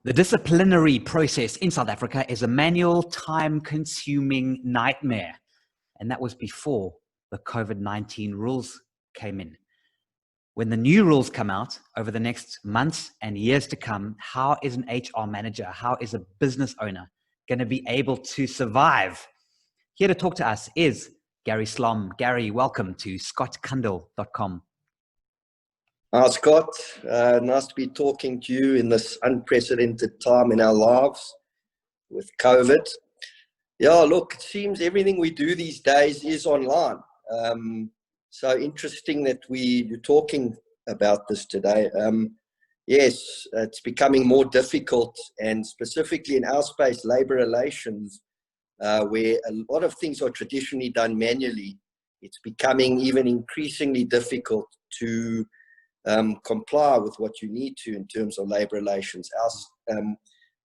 The disciplinary process in South Africa is a manual, time-consuming nightmare. And that was before the COVID-19 rules came in. When the new rules come out over the next months and years to come, how is an HR manager, how is a business owner going to be able to survive? Here to talk to us is Gary Slom. Gary, welcome to scottkundle.com. Scott, nice to be talking to you in this unprecedented time in our lives with COVID. Yeah, look, it seems everything we do these days is online. So interesting that you're talking about this today. Yes, it's becoming more difficult, and specifically in our space, labor relations, where a lot of things are traditionally done manually. It's becoming even increasingly difficult to comply with what you need to in terms of labor relations.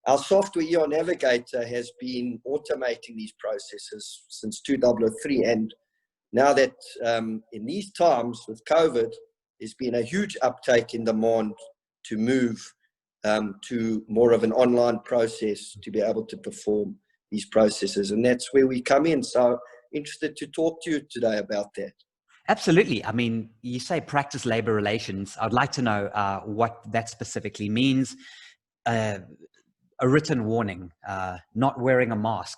Our software ER Navigator has been automating these processes since 2003, and now that in these times with COVID, there's been a huge uptake in demand to move to more of an online process to be able to perform these processes, and that's where we come in. So interested to talk to you today about that. Absolutely. I mean, you say practice labor relations. I'd like to know what that specifically means. A written warning, not wearing a mask,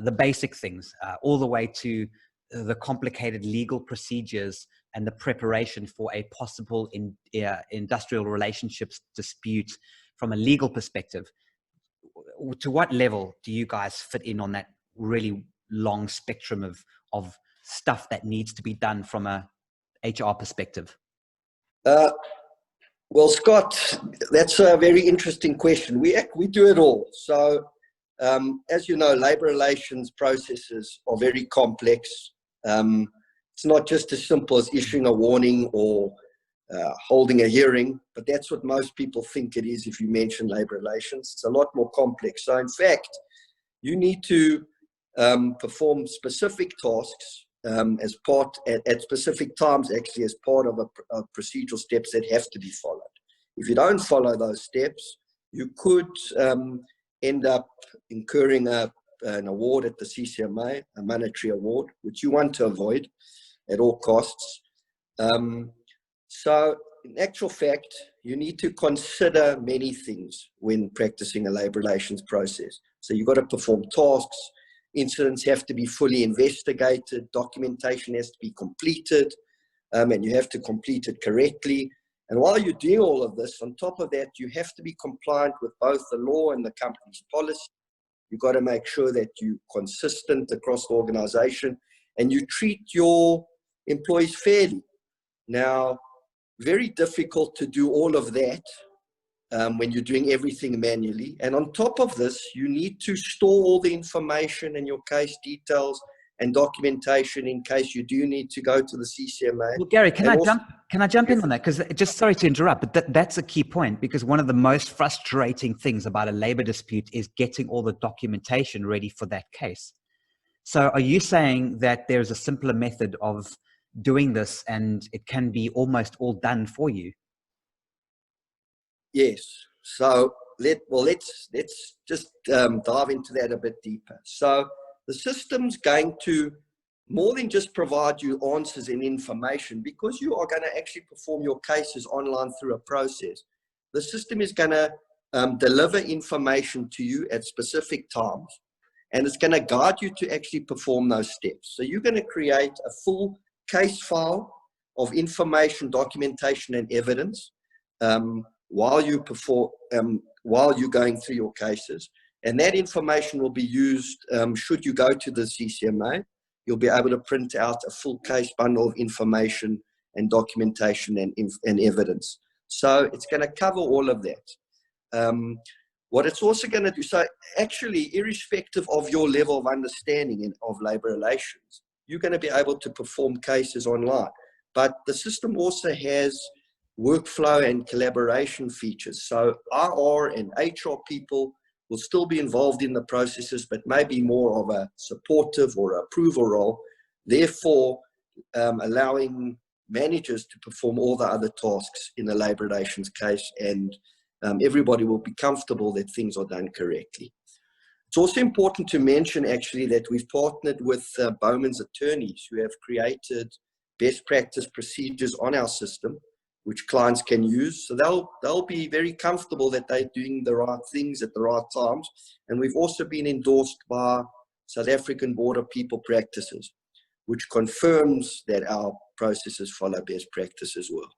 the basic things, all the way to the complicated legal procedures and the preparation for a possible industrial relationships dispute from a legal perspective. To what level do you guys fit in on that really long spectrum of stuff that needs to be done from a HR perspective? Well, Scott, that's a very interesting question. We do it all. So, as you know, labor relations processes are very complex. It's not just as simple as issuing a warning or holding a hearing, but that's what most people think it is if you mention labor relations. It's a lot more complex. So, in fact, you need to perform specific tasks as part at specific times, actually, as part of a procedural steps that have to be followed. If you don't follow those steps, you could end up incurring an award at the CCMA, a monetary award, which you want to avoid at all costs. So in actual fact, you need to consider many things when practicing a labor relations process. So you've got to perform tasks. Incidents have to be fully investigated, documentation has to be completed, and you have to complete it correctly. And while you're doing all of this, on top of that, you have to be compliant with both the law and the company's policy. You've got to make sure that you're consistent across the organization and you treat your employees fairly. Now, very difficult to do all of that when you're doing everything manually. And on top of this, you need to store all the information and your case details and documentation in case you do need to go to the CCMA. Well, Gary, can I jump in on that? Because just sorry to interrupt, but that's a key point, because one of the most frustrating things about a labor dispute is getting all the documentation ready for that case. So are you saying that there's a simpler method of doing this and it can be almost all done for you? Yes. So let's just dive into that a bit deeper. So the system's going to more than just provide you answers and information, because you are going to actually perform your cases online through a process. The system is going to deliver information to you at specific times, and it's going to guide you to actually perform those steps. So you're going to create a full case file of information, documentation, and evidence while you're going through your cases. And that information will be used should you go to the CCMA. You'll be able to print out a full case bundle of information and documentation and evidence. So it's going to cover all of that. What it's also going to do, so actually, irrespective of your level of understanding of labor relations, you're going to be able to perform cases online. But the system also has workflow and collaboration features. So RR and HR people will still be involved in the processes, but maybe more of a supportive or approval role, therefore allowing managers to perform all the other tasks in the labor relations case and everybody will be comfortable that things are done correctly. It's also important to mention, actually, that we've partnered with Bowman's attorneys, who have created best practice procedures on our system, which clients can use. So they'll be very comfortable that they're doing the right things at the right times. And we've also been endorsed by South African Board of People Practices, which confirms that our processes follow best practice as well.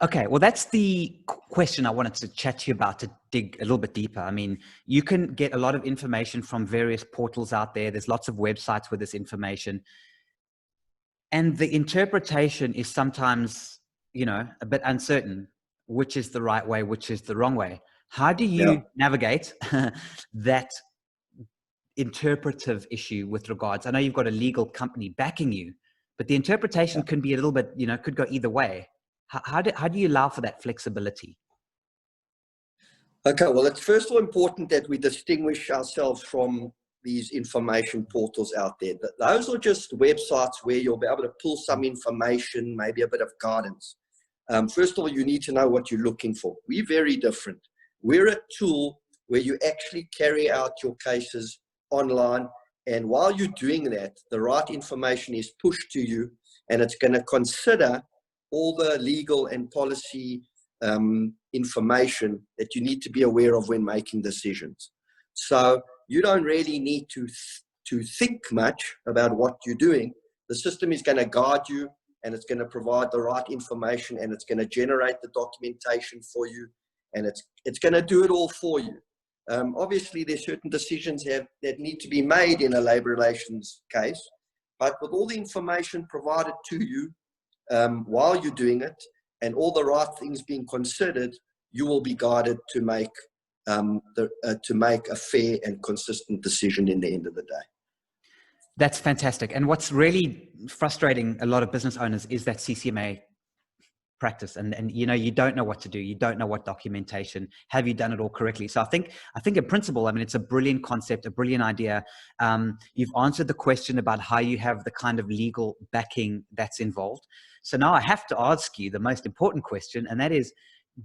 Okay, well, that's the question I wanted to chat to you about, to dig a little bit deeper. I mean, you can get a lot of information from various portals out there. There's lots of websites with this information. And the interpretation is sometimes, you know, a bit uncertain, which is the right way, which is the wrong way. How do you navigate that interpretive issue with regards? I know you've got a legal company backing you, but the interpretation can be a little bit, you know, could go either way. How do you allow for that flexibility? Okay, well, it's first of all important that we distinguish ourselves from these information portals out there. Those are just websites where you'll be able to pull some information, maybe a bit of guidance. First of all, you need to know what you're looking for. We're very different. We're a tool where you actually carry out your cases online, and while you're doing that, the right information is pushed to you, and it's going to consider all the legal and policy information that you need to be aware of when making decisions. So you don't really need to think much about what you're doing. The system is going to guide you, and it's going to provide the right information, and it's going to generate the documentation for you, and it's going to do it all for you. Obviously, there's certain decisions that need to be made in a labor relations case, but with all the information provided to you while you're doing it, and all the right things being considered, you will be guided to make a fair and consistent decision in the end of the day. That's fantastic. And what's really frustrating a lot of business owners is that CCMA practice, and you know, you don't know what to do, you don't know what documentation, have you done it all correctly? So I think in principle, I mean, it's a brilliant concept, a brilliant idea. You've answered the question about how you have the kind of legal backing that's involved. So now I have to ask you the most important question, and that is,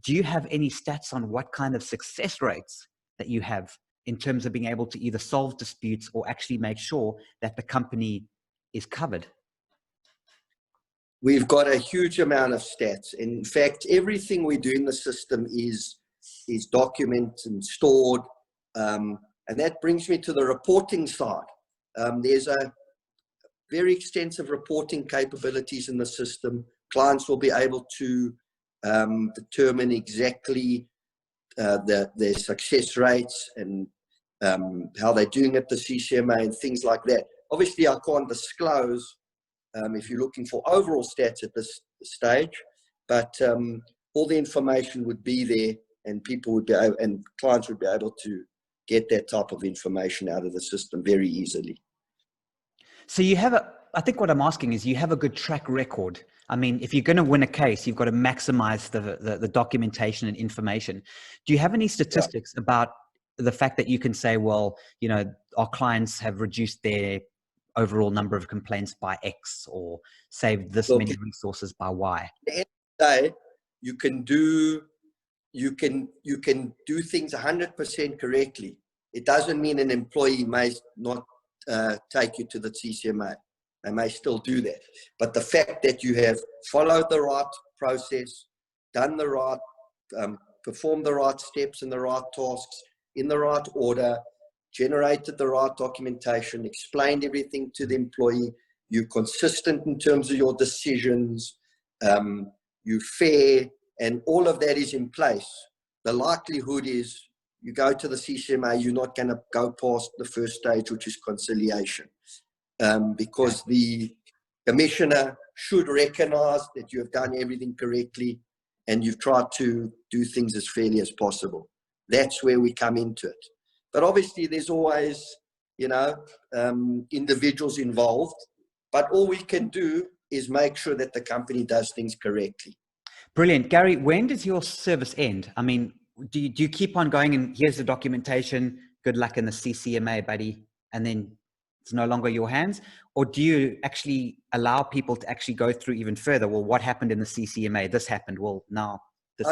do you have any stats on what kind of success rates that you have in terms of being able to either solve disputes or actually make sure that the company is covered? We've got a huge amount of stats. In fact, everything we do in the system is documented and stored. And that brings me to the reporting side. There's a very extensive reporting capabilities in the system. Clients will be able to determine exactly their success rates and how they're doing at the CCMA and things like that. Obviously, I can't disclose if you're looking for overall stats at this stage, but all the information would be there, and people would be able, and clients would be able to get that type of information out of the system very easily. So you have I think what I'm asking is, you have a good track record. I mean, if you're going to win a case, you've got to maximize the documentation and information. Do you have any statistics about the fact that you can say, well, you know, our clients have reduced their overall number of complaints by X, or saved this many resources by Y? At the end of the day, you can do things 100% correctly. It doesn't mean an employee may not take you to the CCMA. They may still do that. But the fact that you have followed the right process, done the right, performed the right steps and the right tasks in the right order, generated the right documentation, explained everything to the employee, you're consistent in terms of your decisions, you're fair, and all of that is in place, the likelihood is you go to the CCMA, you're not going to go past the first stage, which is conciliation, because the commissioner should recognize that you have done everything correctly and you've tried to do things as fairly as possible. That's where we come into it. But obviously there's always, you know, individuals involved, but all we can do is make sure that the company does things correctly. Brilliant. Gary, when does your service end? I mean, do you keep on going and here's the documentation, good luck in the CCMA, buddy, and then it's no longer your hands? Or do you actually allow people to actually go through even further? Well, what happened in the CCMA? This happened. Well, now this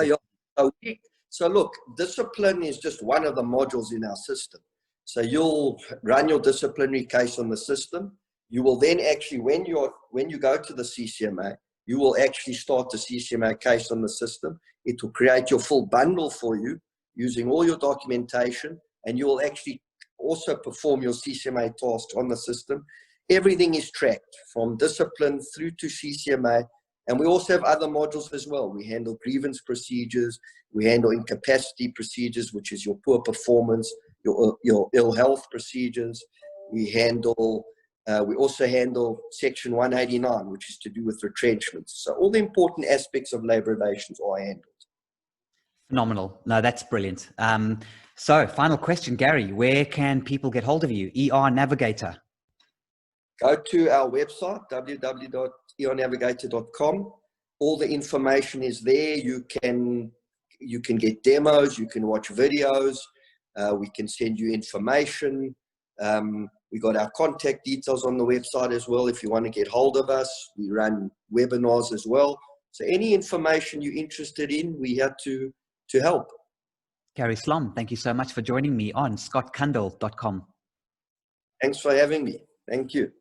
So look, discipline is just one of the modules in our system. So you'll run your disciplinary case on the system. You will then actually, when you go to the CCMA, you will actually start the CCMA case on the system. It will create your full bundle for you using all your documentation, and you will actually also perform your CCMA tasks on the system. Everything is tracked from discipline through to CCMA. And we also have other modules as well. We handle grievance procedures. We handle incapacity procedures, which is your poor performance, your ill health procedures. We also handle Section 189, which is to do with retrenchments. So all the important aspects of labor relations are handled. Phenomenal. No, that's brilliant. So final question, Gary, where can people get hold of you? ER Navigator. Go to our website, www.ernavigator.com. All the information is there. You can get demos, you can watch videos, we can send you information. We got our contact details on the website as well if you want to get hold of us. We run webinars as well. So any information you're interested in, we have to help. Gary Slom, thank you so much for joining me on scottkundle.com. Thanks for having me. Thank you.